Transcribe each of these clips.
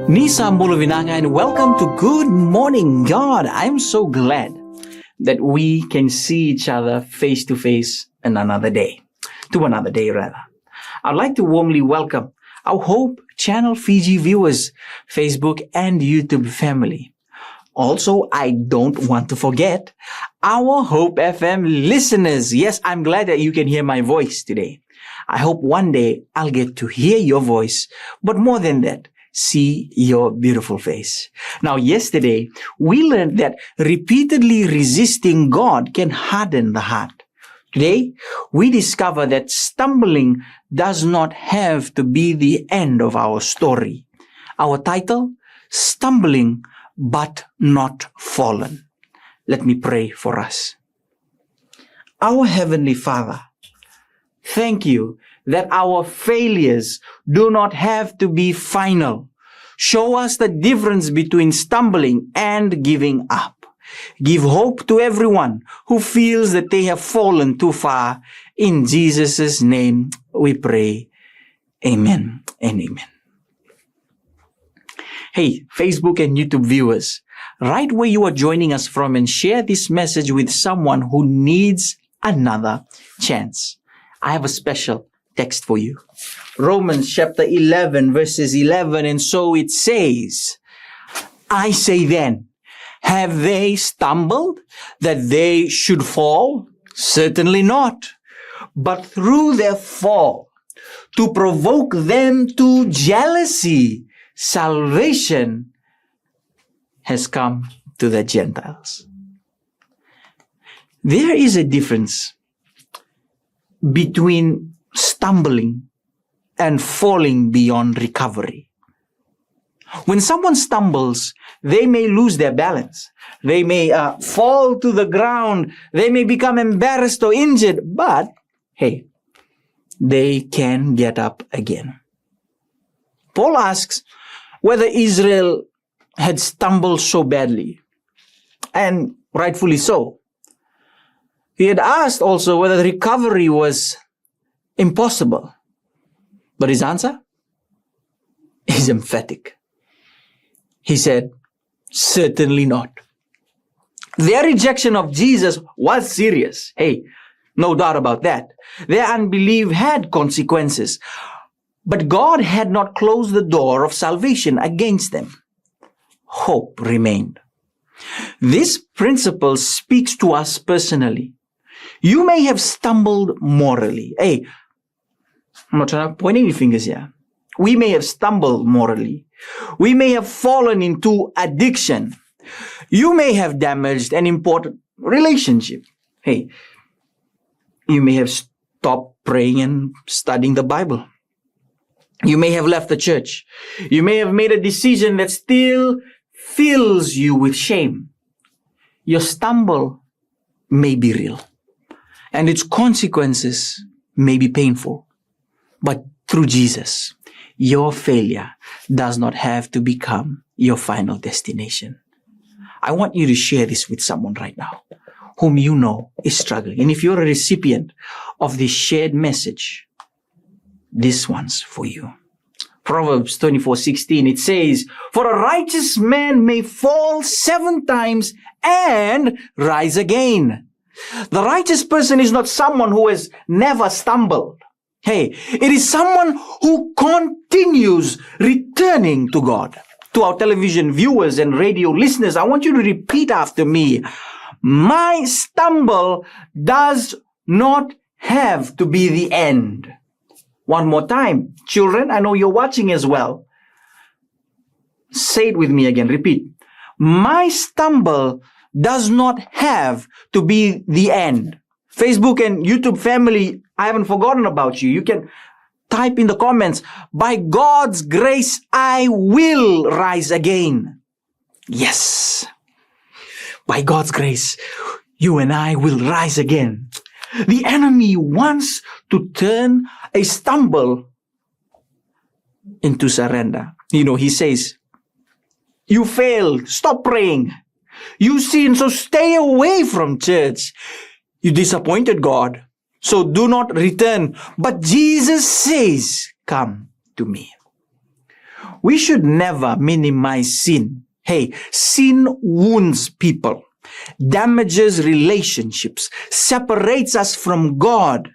Nisa Muluvinanga and welcome to Good Morning God. I'm so glad that we can see each other face to face to another day. I'd like to warmly welcome our Hope Channel Fiji viewers, Facebook and YouTube family. Also, I don't want to forget our Hope FM listeners. Yes, I'm glad that you can hear my voice today. I hope one day I'll get to hear your voice, but more than that, see your beautiful face. Now, yesterday, we learned that repeatedly resisting God can harden the heart. Today, we discover that stumbling does not have to be the end of our story. Our title, Stumbling but Not Fallen. Let me pray for us. Our Heavenly Father, thank you that our failures do not have to be final. Show us the difference between stumbling and giving up. Give hope to everyone who feels that they have fallen too far. In Jesus' name we pray. Amen and amen. Hey, Facebook and YouTube viewers, right where you are joining us from, and share this message with someone who needs another chance. I have a special text for you. Romans chapter 11 verses 11, and so it says, I say then, have they stumbled that they should fall? Certainly not. But through their fall, to provoke them to jealousy, salvation has come to the Gentiles. There is a difference between stumbling and falling beyond recovery. When someone stumbles, they may lose their balance. They may fall to the ground. They may become embarrassed or injured, but hey, they can get up again. Paul asks whether Israel had stumbled so badly, and rightfully so. He had asked also whether the recovery was impossible. But his answer is emphatic. He said, certainly not. Their rejection of Jesus was serious. Hey, no doubt about that. Their unbelief had consequences. But God had not closed the door of salvation against them. Hope remained. This principle speaks to us personally. You may have stumbled morally. Hey, I'm not trying to point any fingers here. We may have stumbled morally. We may have fallen into addiction. You may have damaged an important relationship. Hey, you may have stopped praying and studying the Bible. You may have left the church. You may have made a decision that still fills you with shame. Your stumble may be real, and its consequences may be painful. But through Jesus, your failure does not have to become your final destination. I want you to share this with someone right now whom you know is struggling. And if you're a recipient of this shared message, this one's for you. Proverbs 24:16, it says, for a righteous man may fall 7 times and rise again. The righteous person is not someone who has never stumbled. Hey, it is someone who continues returning to God. To our television viewers and radio listeners, I want you to repeat after me. My stumble does not have to be the end. One more time. Children, I know you're watching as well. Say it with me again. Repeat. My stumble does not have to be the end. Facebook and YouTube family, I haven't forgotten about you. You can type in the comments, by God's grace, I will rise again. Yes. By God's grace, you and I will rise again. The enemy wants to turn a stumble into surrender. You know, he says, you failed, stop praying. You sin, so stay away from church. You disappointed God, so do not return. But Jesus says, come to me. We should never minimize sin. Hey, sin wounds people, damages relationships, separates us from God.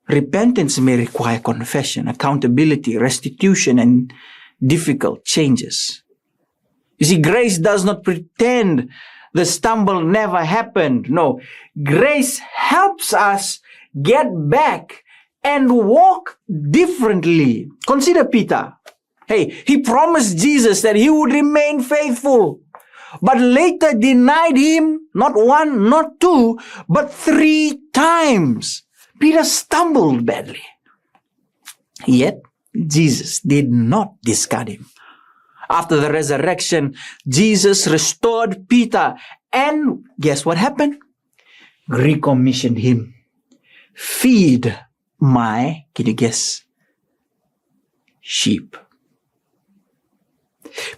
Repentance may require confession, accountability, restitution, and difficult changes. You see, grace does not pretend the stumble never happened. No, grace helps us get back and walk differently. Consider Peter. Hey, he promised Jesus that he would remain faithful, but later denied him not one, not two, but 3 times. Peter stumbled badly. Yet, Jesus did not discard him. After the resurrection, Jesus restored Peter, and guess what happened? Recommissioned him. Feed my, can you guess? Sheep.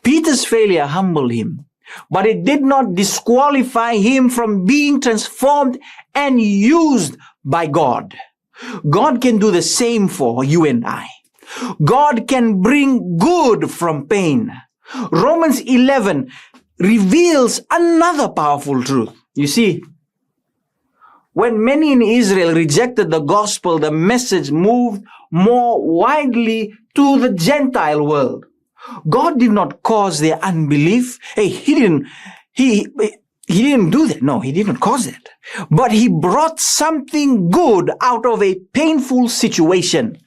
Peter's failure humbled him, but it did not disqualify him from being transformed and used by God. God can do the same for you and I. God can bring good from pain. Romans 11 reveals another powerful truth. You see, when many in Israel rejected the gospel, the message moved more widely to the Gentile world. God did not cause their unbelief. Hey, He didn't do that. No, He did not cause that. But He brought something good out of a painful situation.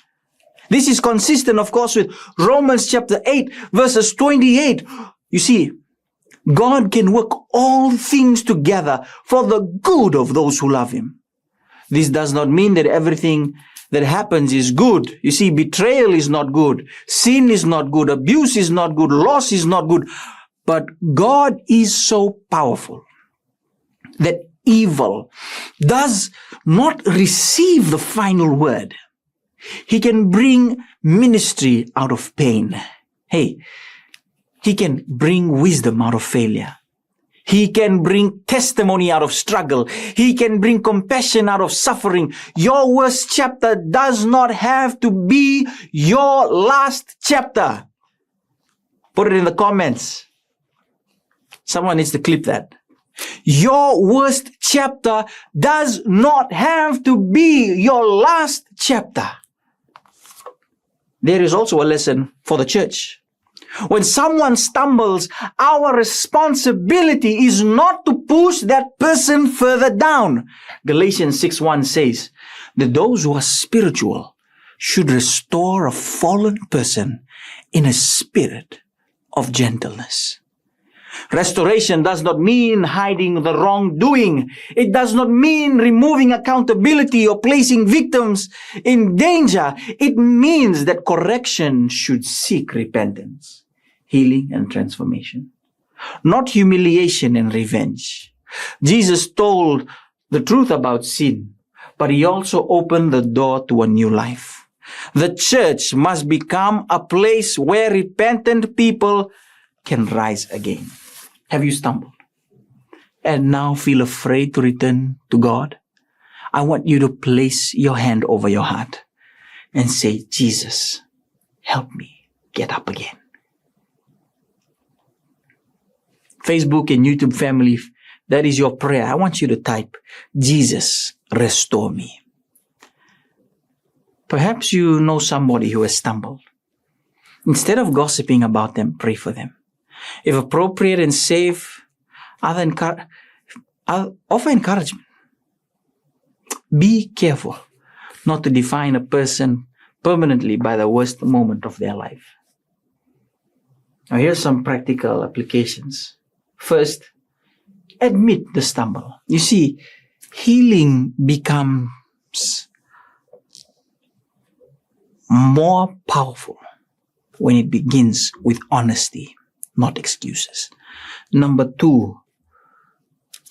This is consistent, of course, with Romans chapter 8, verses 28. You see, God can work all things together for the good of those who love Him. This does not mean that everything that happens is good. You see, betrayal is not good. Sin is not good. Abuse is not good. Loss is not good. But God is so powerful that evil does not receive the final word. He can bring ministry out of pain. Hey, He can bring wisdom out of failure. He can bring testimony out of struggle. He can bring compassion out of suffering. Your worst chapter does not have to be your last chapter. Put it in the comments. Someone needs to clip that. Your worst chapter does not have to be your last chapter. There is also a lesson for the church. When someone stumbles, our responsibility is not to push that person further down. Galatians 6:1 says that those who are spiritual should restore a fallen person in a spirit of gentleness. Restoration does not mean hiding the wrongdoing. It does not mean removing accountability or placing victims in danger. It means that correction should seek repentance, healing, and transformation, not humiliation and revenge. Jesus told the truth about sin, but He also opened the door to a new life. The church must become a place where repentant people can rise again. Have you stumbled and now feel afraid to return to God? I want you to place your hand over your heart and say, Jesus, help me get up again. Facebook and YouTube family, that is your prayer. I want you to type, Jesus, restore me. Perhaps you know somebody who has stumbled. Instead of gossiping about them, pray for them. If appropriate and safe, offer encouragement. Be careful not to define a person permanently by the worst moment of their life. Now here's some practical applications. First, admit the stumble. You see, healing becomes more powerful when it begins with honesty, not excuses. Number 2,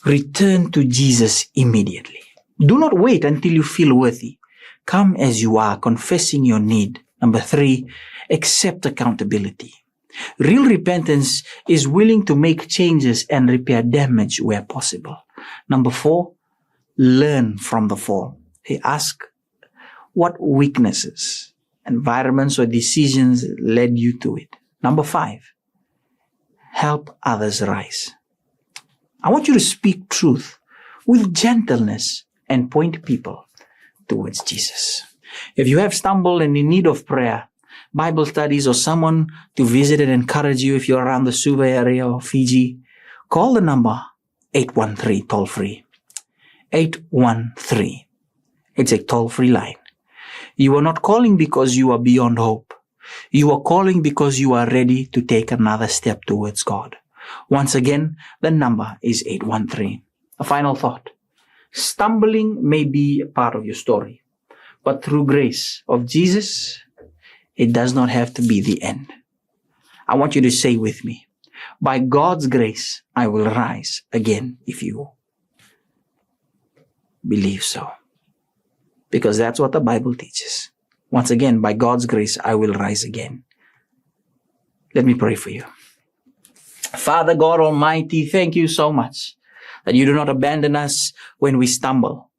return to Jesus immediately. Do not wait until you feel worthy. Come as you are, confessing your need. Number 3, accept accountability. Real repentance is willing to make changes and repair damage where possible. Number 4, learn from the fall. Ask, what weaknesses environments or decisions led you to it. Number 5, help others rise. I want you to speak truth with gentleness and point people towards Jesus. If you have stumbled and in need of prayer, Bible studies, or someone to visit and encourage you if you're around the Suva area or Fiji, call the number 813 toll-free. 813. It's a toll-free line. You are not calling because you are beyond hope. You are calling because you are ready to take another step towards God. Once again, the number is 813. A final thought. Stumbling may be a part of your story, but through grace of Jesus, it does not have to be the end. I want you to say with me, by God's grace, I will rise again if you believe so. Because that's what the Bible teaches. Once again, by God's grace, I will rise again. Let me pray for you. Father God Almighty, thank you so much that you do not abandon us when we stumble.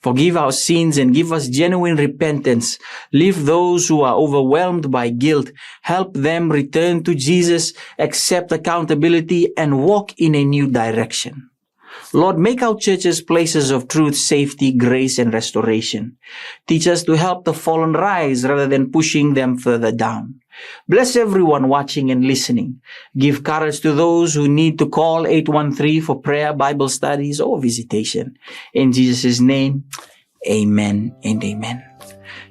Forgive our sins and give us genuine repentance. Lift those who are overwhelmed by guilt. Help them return to Jesus, accept accountability, and walk in a new direction. Lord, make our churches places of truth, safety, grace, and restoration. Teach us to help the fallen rise rather than pushing them further down. Bless everyone watching and listening. Give courage to those who need to call 813 for prayer, Bible studies, or visitation. In Jesus' name, amen and amen.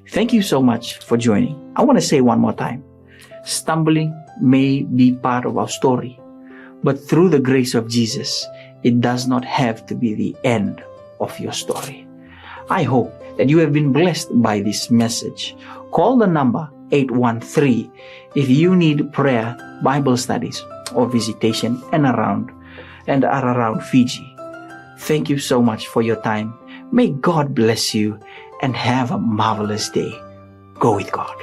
Thank you so much for joining. I want to say one more time. Stumbling may be part of our story, but through the grace of Jesus, it does not have to be the end of your story. I hope that you have been blessed by this message. Call the number 813 if you need prayer, Bible studies, or visitation and are around Fiji. Thank you so much for your time. May God bless you and have a marvelous day. Go with God.